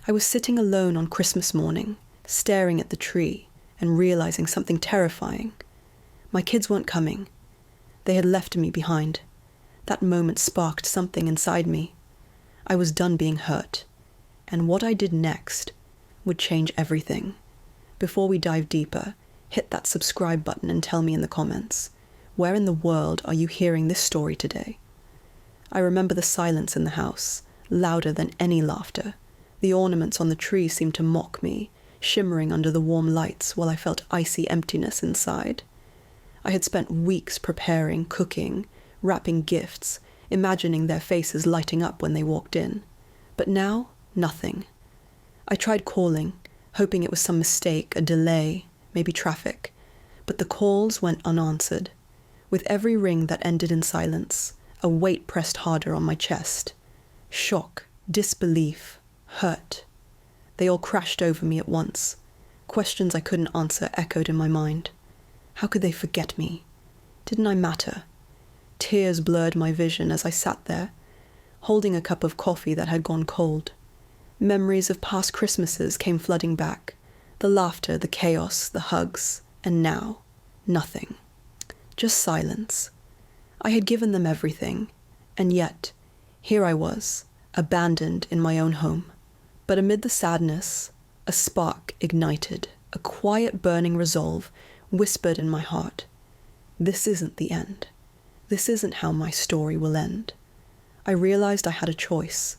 I was sitting alone on Christmas morning, staring at the tree and realizing something terrifying. My kids weren't coming. They had left me behind. That moment sparked something inside me. I was done being hurt, and what I did next would change everything. Before we dive deeper, hit that subscribe button and tell me in the comments, where in the world are you hearing this story today? I remember the silence in the house, louder than any laughter. The ornaments on the tree seemed to mock me, shimmering under the warm lights while I felt icy emptiness inside. I had spent weeks preparing, cooking, wrapping gifts, imagining their faces lighting up when they walked in. But now, nothing. I tried calling, hoping it was some mistake, a delay, maybe traffic, but the calls went unanswered. With every ring that ended in silence, a weight pressed harder on my chest. Shock, disbelief, hurt. They all crashed over me at once. Questions I couldn't answer echoed in my mind. How could they forget me? Didn't I matter? Tears blurred my vision as I sat there, holding a cup of coffee that had gone cold. Memories of past Christmases came flooding back. The laughter, the chaos, the hugs, and now, nothing. Just silence. I had given them everything, and yet, here I was, abandoned in my own home. But amid the sadness, a spark ignited, a quiet burning resolve whispered in my heart. This isn't the end. This isn't how my story will end. I realized I had a choice.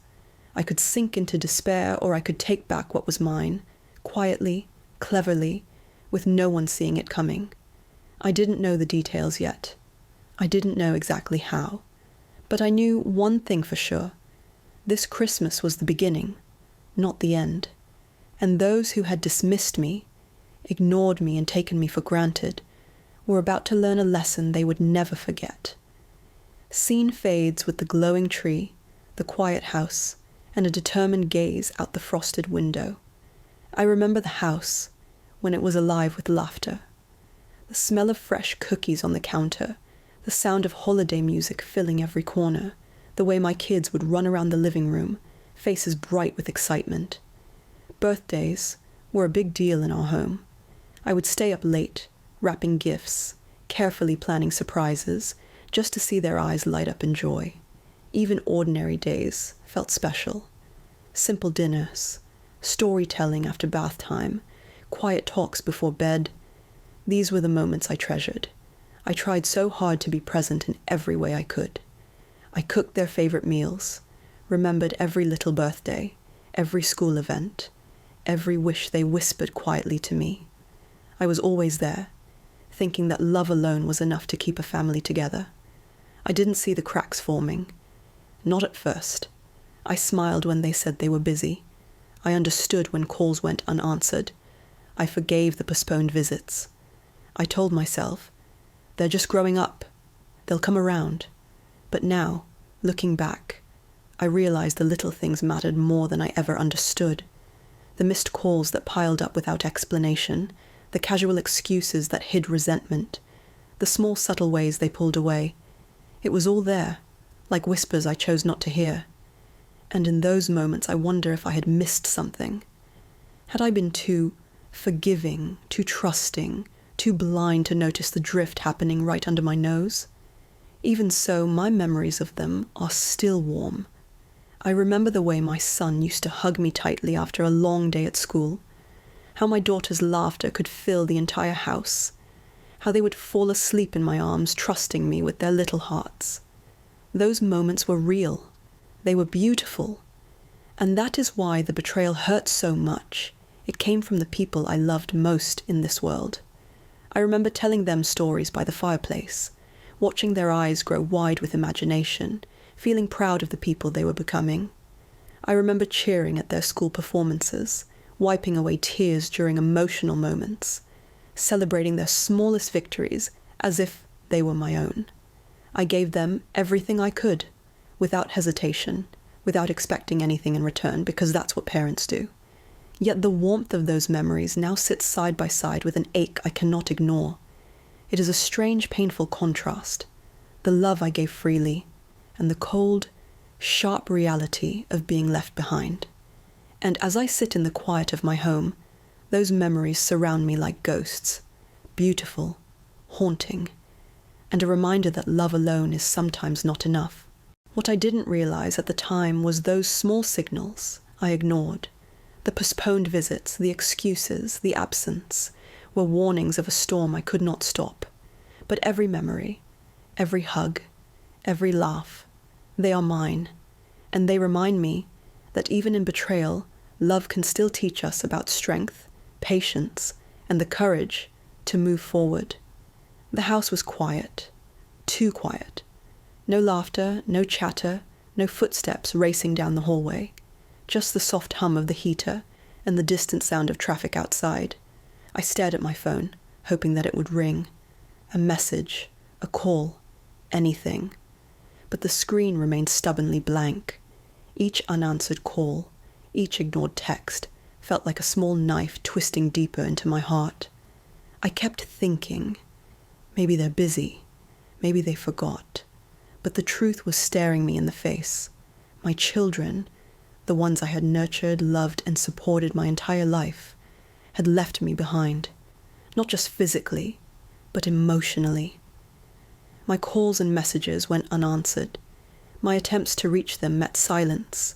I could sink into despair, or I could take back what was mine, quietly, cleverly, with no one seeing it coming. I didn't know the details yet. I didn't know exactly how. But I knew one thing for sure. This Christmas was the beginning, not the end. And those who had dismissed me, ignored me and taken me for granted, were about to learn a lesson they would never forget. Scene fades with the glowing tree, the quiet house, and a determined gaze out the frosted window. I remember the house, when it was alive with laughter. The smell of fresh cookies on the counter, the sound of holiday music filling every corner, the way my kids would run around the living room, faces bright with excitement. Birthdays were a big deal in our home. I would stay up late, wrapping gifts, carefully planning surprises, just to see their eyes light up in joy. Even ordinary days felt special. Simple dinners, storytelling after bath time, quiet talks before bed. These were the moments I treasured. I tried so hard to be present in every way I could. I cooked their favorite meals, remembered every little birthday, every school event, every wish they whispered quietly to me. I was always there, thinking that love alone was enough to keep a family together. I didn't see the cracks forming. Not at first. I smiled when they said they were busy. I understood when calls went unanswered. I forgave the postponed visits. I told myself, they're just growing up. They'll come around. But now, looking back, I realized the little things mattered more than I ever understood. The missed calls that piled up without explanation, the casual excuses that hid resentment, the small subtle ways they pulled away. It was all there, like whispers I chose not to hear. And in those moments I wonder if I had missed something. Had I been too forgiving, too trusting, too blind to notice the drift happening right under my nose? Even so, my memories of them are still warm. I remember the way my son used to hug me tightly after a long day at school, how my daughter's laughter could fill the entire house, how they would fall asleep in my arms, trusting me with their little hearts. Those moments were real. They were beautiful. And that is why the betrayal hurt so much. It came from the people I loved most in this world. I remember telling them stories by the fireplace, watching their eyes grow wide with imagination, feeling proud of the people they were becoming. I remember cheering at their school performances, wiping away tears during emotional moments, celebrating their smallest victories as if they were my own. I gave them everything I could, without hesitation, without expecting anything in return, because that's what parents do. Yet the warmth of those memories now sits side by side with an ache I cannot ignore. It is a strange, painful contrast. The love I gave freely, and the cold, sharp reality of being left behind. And as I sit in the quiet of my home, those memories surround me like ghosts, beautiful, haunting, and a reminder that love alone is sometimes not enough. What I didn't realize at the time was those small signals I ignored, the postponed visits, the excuses, the absence, were warnings of a storm I could not stop. But every memory, every hug, every laugh, they are mine, and they remind me that even in betrayal, love can still teach us about strength, patience, and the courage to move forward. The house was quiet, too quiet. No laughter, no chatter, no footsteps racing down the hallway. Just the soft hum of the heater and the distant sound of traffic outside. I stared at my phone, hoping that it would ring. A message, a call, anything. But the screen remained stubbornly blank. Each unanswered call, each ignored text, felt like a small knife twisting deeper into my heart. I kept thinking, maybe they're busy, maybe they forgot. But the truth was staring me in the face. My children, the ones I had nurtured, loved, and supported my entire life, had left me behind, not just physically, but emotionally. My calls and messages went unanswered. My attempts to reach them met silence,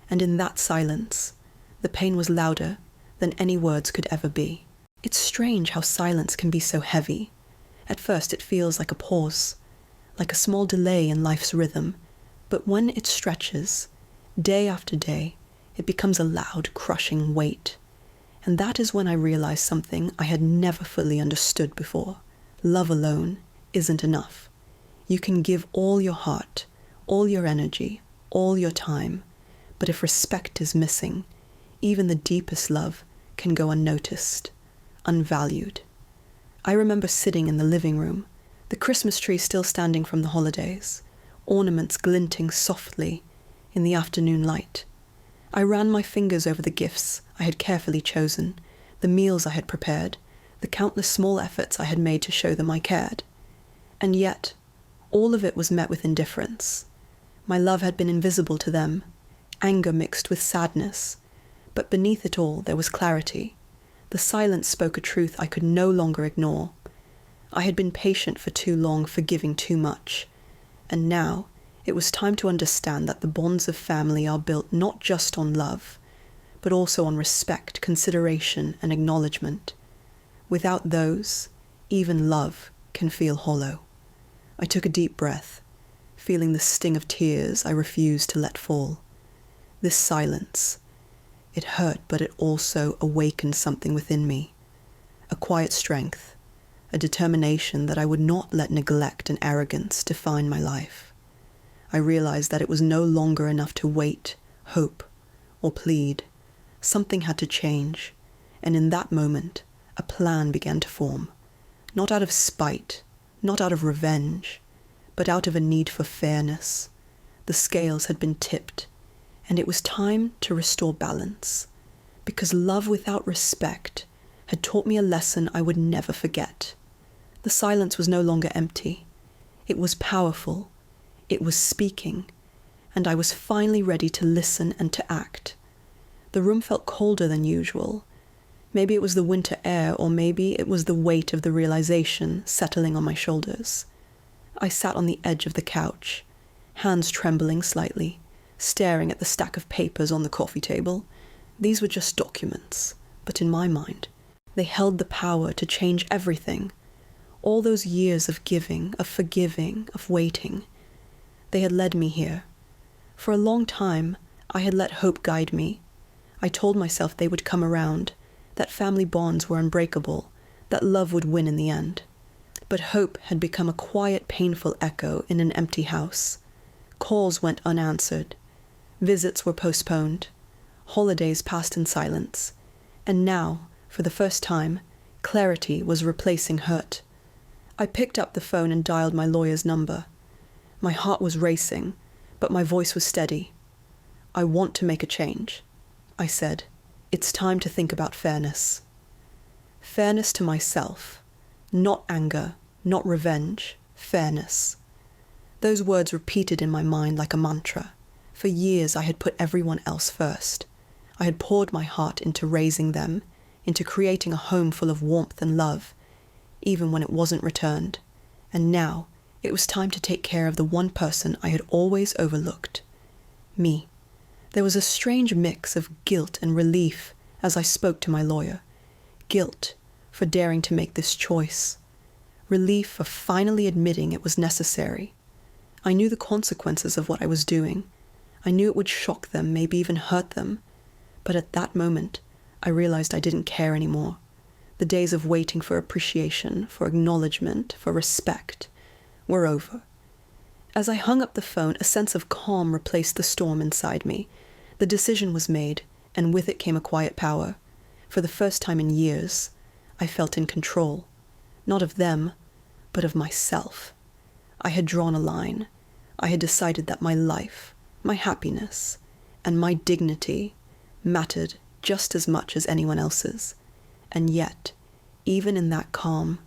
and in that silence, the pain was louder than any words could ever be. It's strange how silence can be so heavy. At first it feels like a pause, like a small delay in life's rhythm, but when it stretches, day after day, it becomes a loud, crushing weight. And that is when I realized something I had never fully understood before. Love alone isn't enough. You can give all your heart, all your energy, all your time, but if respect is missing, even the deepest love can go unnoticed, unvalued. I remember sitting in the living room, the Christmas tree still standing from the holidays, ornaments glinting softly in the afternoon light. I ran my fingers over the gifts I had carefully chosen, the meals I had prepared, the countless small efforts I had made to show them I cared. And yet, all of it was met with indifference. My love had been invisible to them, anger mixed with sadness, but beneath it all there was clarity. The silence spoke a truth I could no longer ignore. I had been patient for too long, forgiving too much, and now it was time to understand that the bonds of family are built not just on love, but also on respect, consideration, and acknowledgement. Without those, even love can feel hollow. I took a deep breath, feeling the sting of tears I refused to let fall. This silence, it hurt, but it also awakened something within me. A quiet strength, a determination that I would not let neglect and arrogance define my life. I realized that it was no longer enough to wait, hope, or plead. Something had to change, and in that moment, a plan began to form. Not out of spite, not out of revenge, but out of a need for fairness. The scales had been tipped, and it was time to restore balance, because love without respect had taught me a lesson I would never forget. The silence was no longer empty. It was powerful. It was speaking, and I was finally ready to listen and to act. The room felt colder than usual. Maybe it was the winter air, or maybe it was the weight of the realization settling on my shoulders. I sat on the edge of the couch, hands trembling slightly, staring at the stack of papers on the coffee table. These were just documents, but in my mind, they held the power to change everything. All those years of giving, of forgiving, of waiting, they had led me here. For a long time, I had let hope guide me. I told myself they would come around, that family bonds were unbreakable, that love would win in the end. But hope had become a quiet, painful echo in an empty house. Calls went unanswered. Visits were postponed. Holidays passed in silence. And now, for the first time, clarity was replacing hurt. I picked up the phone and dialed my lawyer's number. My heart was racing, but my voice was steady. "I want to make a change," I said. "It's time to think about fairness." Fairness to myself. Not anger, not revenge, fairness. Those words repeated in my mind like a mantra. For years I had put everyone else first. I had poured my heart into raising them, into creating a home full of warmth and love, even when it wasn't returned. And now it was time to take care of the one person I had always overlooked. Me. There was a strange mix of guilt and relief as I spoke to my lawyer. Guilt for daring to make this choice. Relief for finally admitting it was necessary. I knew the consequences of what I was doing. I knew it would shock them, maybe even hurt them. But at that moment, I realized I didn't care anymore. The days of waiting for appreciation, for acknowledgement, for respect were over. As I hung up the phone, a sense of calm replaced the storm inside me. The decision was made, and with it came a quiet power. For the first time in years, I felt in control. Not of them, but of myself. I had drawn a line. I had decided that my life, my happiness, and my dignity mattered just as much as anyone else's. And yet, even in that calm,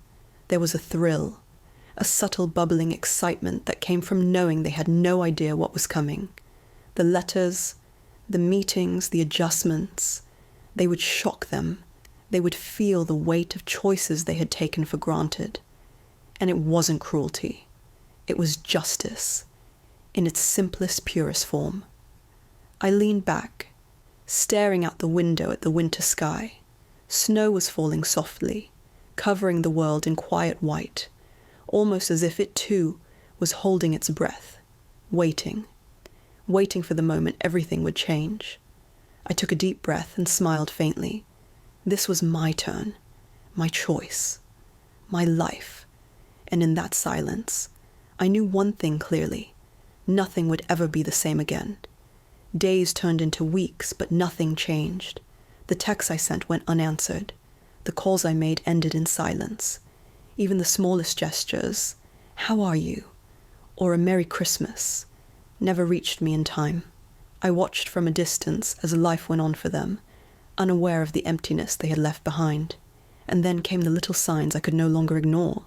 there was a thrill, a subtle bubbling excitement that came from knowing they had no idea what was coming. The letters, the meetings, the adjustments, they would shock them. They would feel the weight of choices they had taken for granted. And it wasn't cruelty. It was justice, in its simplest, purest form. I leaned back, staring out the window at the winter sky. Snow was falling softly, covering the world in quiet white, almost as if it too was holding its breath, waiting for the moment everything would change. I took a deep breath and smiled faintly. This was my turn, my choice, my life. And in that silence, I knew one thing clearly. Nothing would ever be the same again. Days turned into weeks, but nothing changed. The texts I sent went unanswered. The calls I made ended in silence. Even the smallest gestures, "How are you?" or "A Merry Christmas," never reached me in time. I watched from a distance as life went on for them, unaware of the emptiness they had left behind. And then came the little signs I could no longer ignore.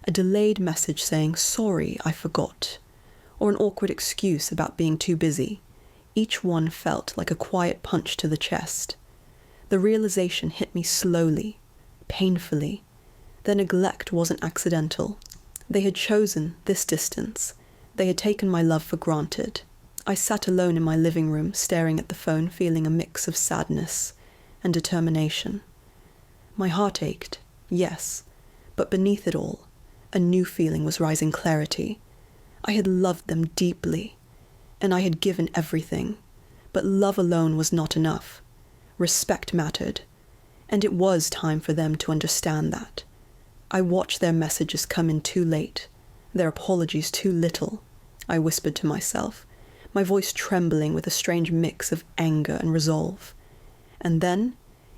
A delayed message saying, "Sorry, I forgot," or an awkward excuse about being too busy. Each one felt like a quiet punch to the chest. The realization hit me slowly, painfully. Their neglect wasn't accidental. They had chosen this distance. They had taken my love for granted. I sat alone in my living room, staring at the phone, feeling a mix of sadness and determination. My heart ached, yes, but beneath it all, a new feeling was rising: clarity. I had loved them deeply, and I had given everything, but love alone was not enough. Respect mattered, and it was time for them to understand that. I watched their messages come in too late, their apologies too little. I whispered to myself, my voice trembling with a strange mix of anger and resolve. And then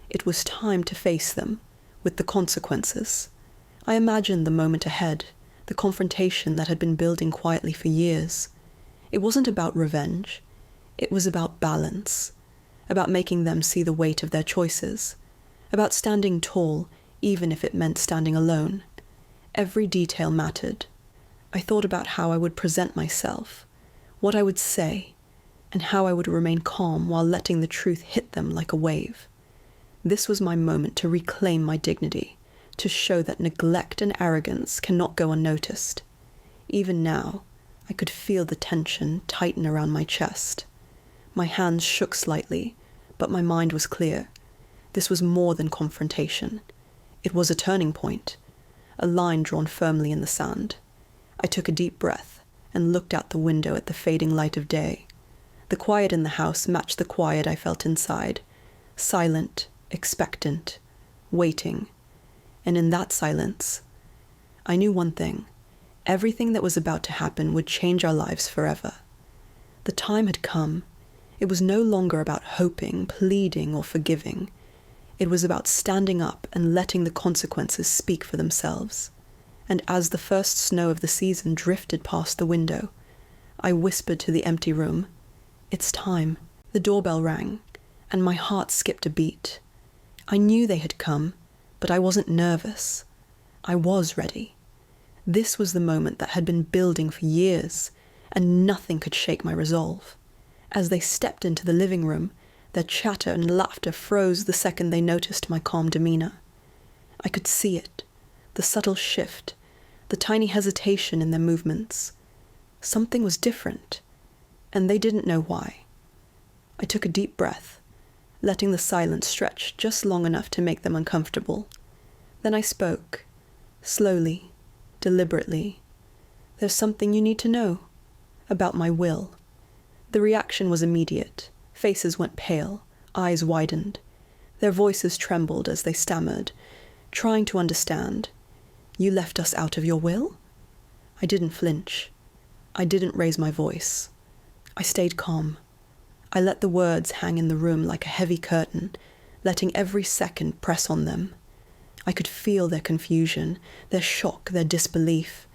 it was time to face them, with the consequences. I imagined the moment ahead, the confrontation that had been building quietly for years. It wasn't about revenge. It was about balance, about making them see the weight of their choices, about standing tall, even if it meant standing alone. Every detail mattered. I thought about how I would present myself, what I would say, and how I would remain calm while letting the truth hit them like a wave. This was my moment to reclaim my dignity, to show that neglect and arrogance cannot go unnoticed. Even now, I could feel the tension tighten around my chest. My hands shook slightly, but my mind was clear. This was more than confrontation. It was a turning point, a line drawn firmly in the sand. I took a deep breath and looked out the window at the fading light of day. The quiet in the house matched the quiet I felt inside, silent, expectant, waiting. And in that silence, I knew one thing. Everything that was about to happen would change our lives forever. The time had come. It was no longer about hoping, pleading, or forgiving. It was about standing up and letting the consequences speak for themselves. And as the first snow of the season drifted past the window, I whispered to the empty room, "It's time." The doorbell rang, and my heart skipped a beat. I knew they had come, but I wasn't nervous. I was ready. This was the moment that had been building for years, and nothing could shake my resolve. As they stepped into the living room, Their chatter and laughter froze the second they noticed my calm demeanor. I could see it, the subtle shift, the tiny hesitation in their movements. Something was different, and they didn't know why. I took a deep breath, letting the silence stretch just long enough to make them uncomfortable. Then I spoke, slowly, deliberately. "There's something you need to know about my will." The reaction was immediate. Faces went pale, eyes widened. Their voices trembled as they stammered, trying to understand. "You left us out of your will?" I didn't flinch. I didn't raise my voice. I stayed calm. I let the words hang in the room like a heavy curtain, letting every second press on them. I could feel their confusion, their shock, their disbelief.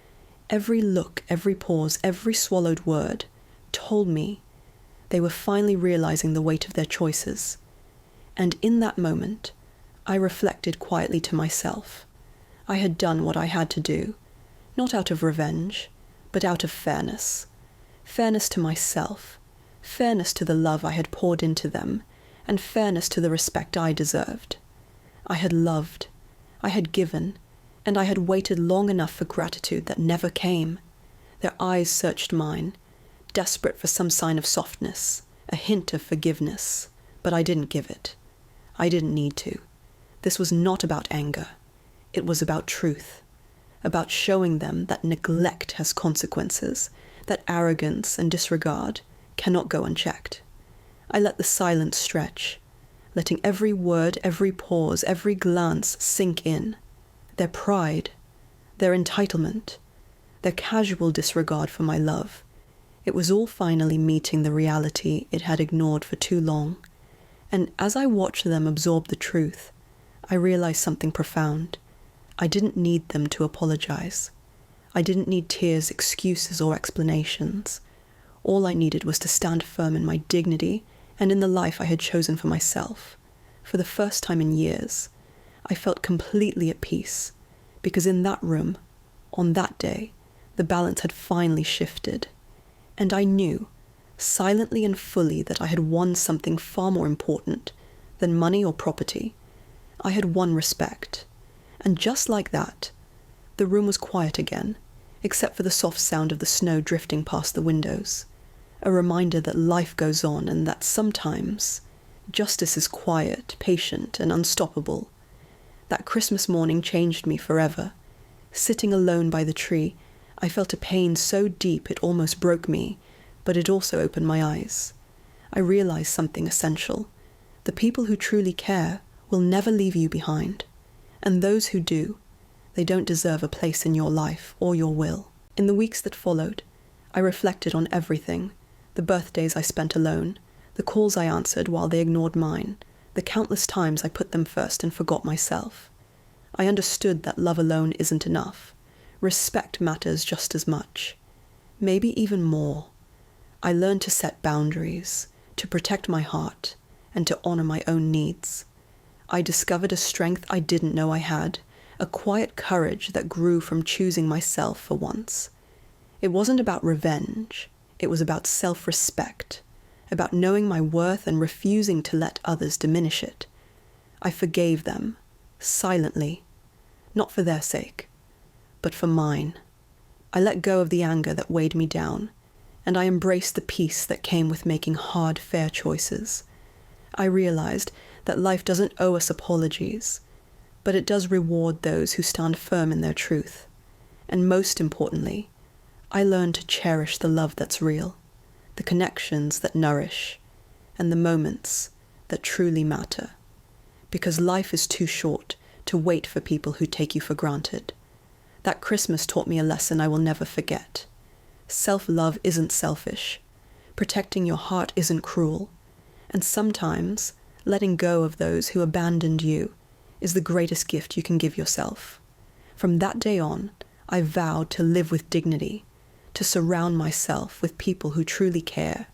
Every look, every pause, every swallowed word told me they were finally realizing the weight of their choices. And in that moment, I reflected quietly to myself. I had done what I had to do, not out of revenge, but out of fairness. Fairness to myself, fairness to the love I had poured into them, and fairness to the respect I deserved. I had loved, I had given, and I had waited long enough for gratitude that never came. Their eyes searched mine, desperate for some sign of softness, a hint of forgiveness, but I didn't give it. I didn't need to. This was not about anger. It was about truth, about showing them that neglect has consequences, that arrogance and disregard cannot go unchecked. I let the silence stretch, letting every word, every pause, every glance sink in. Their pride, their entitlement, their casual disregard for my love. It was all finally meeting the reality it had ignored for too long. And as I watched them absorb the truth, I realized something profound. I didn't need them to apologize. I didn't need tears, excuses, or explanations. All I needed was to stand firm in my dignity and in the life I had chosen for myself. For the first time in years, I felt completely at peace, because in that room, on that day, the balance had finally shifted. And I knew, silently and fully, that I had won something far more important than money or property. I had won respect. And just like that, the room was quiet again, except for the soft sound of the snow drifting past the windows. A reminder that life goes on and that sometimes justice is quiet, patient, and unstoppable. That Christmas morning changed me forever. Sitting alone by the tree, I felt a pain so deep it almost broke me, but it also opened my eyes. I realized something essential. The people who truly care will never leave you behind. And those who do, they don't deserve a place in your life or your will. In the weeks that followed, I reflected on everything. The birthdays I spent alone, the calls I answered while they ignored mine, the countless times I put them first and forgot myself. I understood that love alone isn't enough. Respect matters just as much, maybe even more. I learned to set boundaries, to protect my heart, and to honor my own needs. I discovered a strength I didn't know I had, a quiet courage that grew from choosing myself for once. It wasn't about revenge, it was about self-respect, about knowing my worth and refusing to let others diminish it. I forgave them, silently, not for their sake, but for mine. I let go of the anger that weighed me down, and I embraced the peace that came with making hard, fair choices. I realized that life doesn't owe us apologies, but it does reward those who stand firm in their truth. And most importantly, I learned to cherish the love that's real, the connections that nourish, and the moments that truly matter. Because life is too short to wait for people who take you for granted. That Christmas taught me a lesson I will never forget. Self-love isn't selfish. Protecting your heart isn't cruel. And sometimes, letting go of those who abandoned you is the greatest gift you can give yourself. From that day on, I vowed to live with dignity, to surround myself with people who truly care,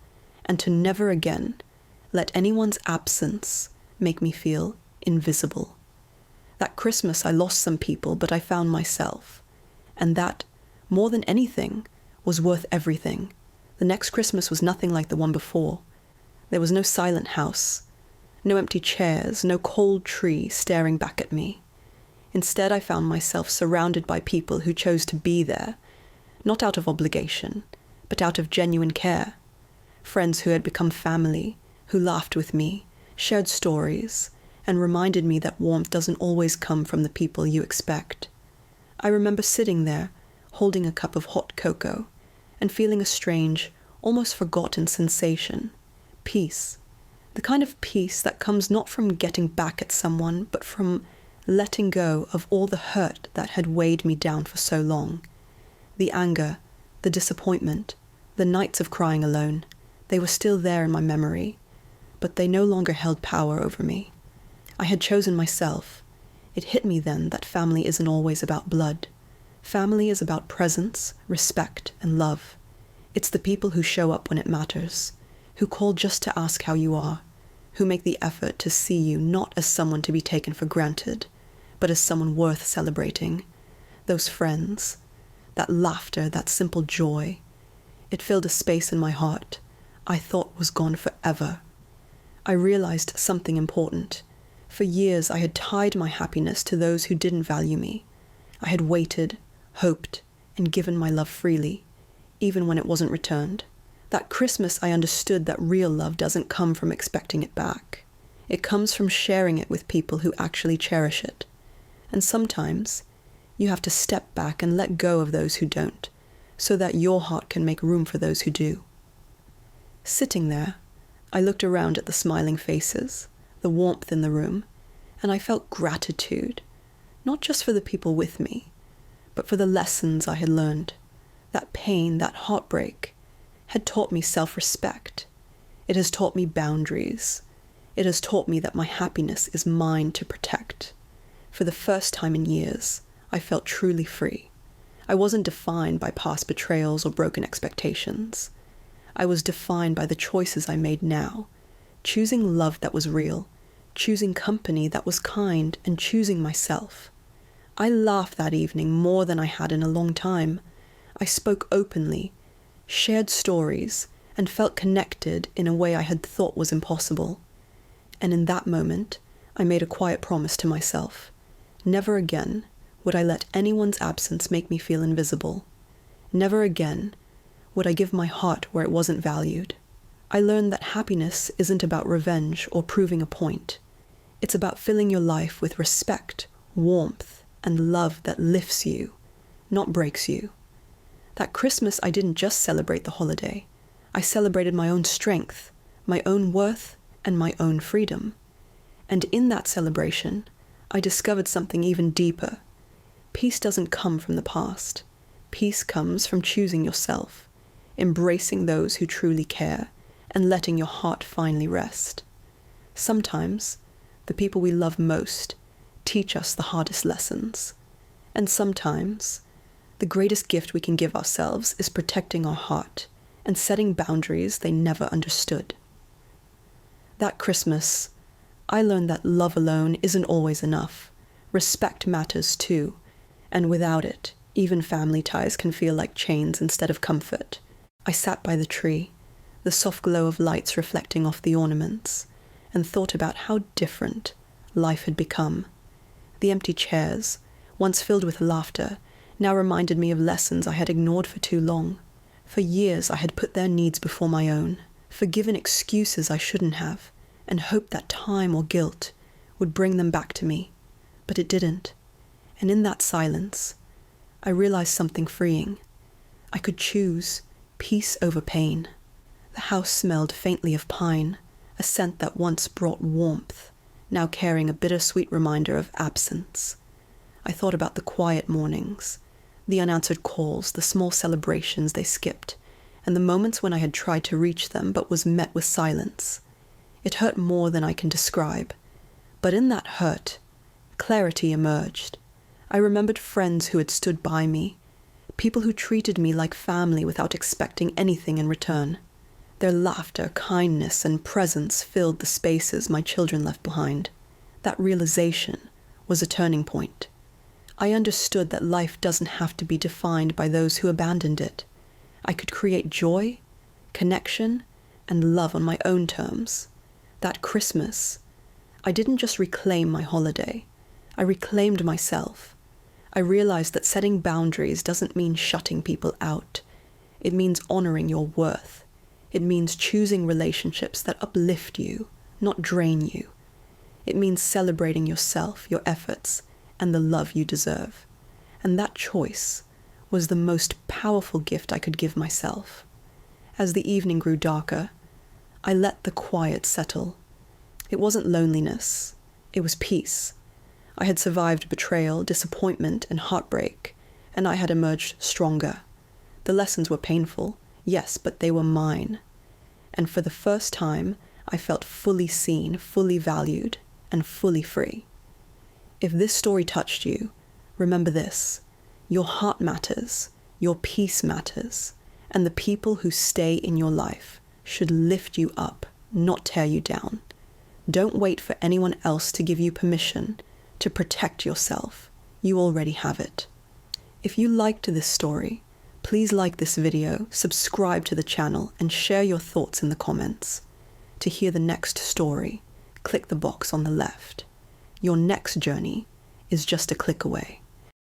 and to never again let anyone's absence make me feel invisible. That Christmas I lost some people, but I found myself. And that, more than anything, was worth everything. The next Christmas was nothing like the one before. There was no silent house, No empty chairs, no cold tree staring back at me. Instead, I found myself surrounded by people who chose to be there, not out of obligation, but out of genuine care. Friends who had become family, who laughed with me, shared stories, and reminded me that warmth doesn't always come from the people you expect. I remember sitting there, holding a cup of hot cocoa, and feeling a strange, almost forgotten sensation. Peace. The kind of peace that comes not from getting back at someone, but from letting go of all the hurt that had weighed me down for so long. The anger, the disappointment, the nights of crying alone, they were still there in my memory, but they no longer held power over me. I had chosen myself. It hit me then that family isn't always about blood. Family is about presence, respect, and love. It's the people who show up when it matters, who call just to ask how you are, who make the effort to see you not as someone to be taken for granted, but as someone worth celebrating. Those friends, that laughter, that simple joy, it filled a space in my heart I thought was gone forever. I realized something important. For years I had tied my happiness to those who didn't value me. I had waited, hoped, and given my love freely, even when it wasn't returned. That Christmas I understood that real love doesn't come from expecting it back. It comes from sharing it with people who actually cherish it. And sometimes you have to step back and let go of those who don't, so that your heart can make room for those who do. Sitting there, I looked around at the smiling faces, the warmth in the room, and I felt gratitude, not just for the people with me, but for the lessons I had learned. That pain, that heartbreak, had taught me self-respect. It has taught me boundaries. It has taught me that my happiness is mine to protect. For the first time in years, I felt truly free. I wasn't defined by past betrayals or broken expectations. I was defined by the choices I made now, choosing love that was real, choosing company that was kind, and choosing myself. I laughed that evening more than I had in a long time. I spoke openly, shared stories, and felt connected in a way I had thought was impossible. And in that moment, I made a quiet promise to myself. Never again would I let anyone's absence make me feel invisible. Never again would I give my heart where it wasn't valued. I learned that happiness isn't about revenge or proving a point. It's about filling your life with respect, warmth, and love that lifts you, not breaks you. That Christmas, I didn't just celebrate the holiday. I celebrated my own strength, my own worth, and my own freedom. And in that celebration, I discovered something even deeper. Peace doesn't come from the past. Peace comes from choosing yourself, embracing those who truly care, and letting your heart finally rest. Sometimes, the people we love most teach us the hardest lessons. And sometimes, the greatest gift we can give ourselves is protecting our heart and setting boundaries they never understood. That Christmas, I learned that love alone isn't always enough. Respect matters too, and without it, even family ties can feel like chains instead of comfort. I sat by the tree, the soft glow of lights reflecting off the ornaments, and thought about how different life had become. The empty chairs, once filled with laughter, now reminded me of lessons I had ignored for too long. For years I had put their needs before my own, forgiven excuses I shouldn't have, and hoped that time or guilt would bring them back to me. But it didn't. And in that silence, I realized something freeing. I could choose peace over pain. The house smelled faintly of pine, a scent that once brought warmth, now carrying a bittersweet reminder of absence. I thought about the quiet mornings, the unanswered calls, the small celebrations they skipped, and the moments when I had tried to reach them but was met with silence. It hurt more than I can describe, but in that hurt, clarity emerged. I remembered friends who had stood by me, people who treated me like family without expecting anything in return. Their laughter, kindness, and presence filled the spaces my children left behind. That realization was a turning point. I understood that life doesn't have to be defined by those who abandoned it. I could create joy, connection, and love on my own terms. That Christmas, I didn't just reclaim my holiday. I reclaimed myself. I realized that setting boundaries doesn't mean shutting people out. It means honoring your worth. It means choosing relationships that uplift you, not drain you. It means celebrating yourself, your efforts, and the love you deserve. And that choice was the most powerful gift I could give myself. As the evening grew darker, I let the quiet settle. It wasn't loneliness. It was peace. I had survived betrayal, disappointment, and heartbreak, and I had emerged stronger. The lessons were painful, yes, but they were mine. And for the first time, I felt fully seen, fully valued, and fully free. If this story touched you, remember this: your heart matters, your peace matters, and the people who stay in your life should lift you up, not tear you down. Don't wait for anyone else to give you permission to protect yourself. You already have it. If you liked this story, please like this video, subscribe to the channel, and share your thoughts in the comments. To hear the next story, click the box on the left. Your next journey is just a click away.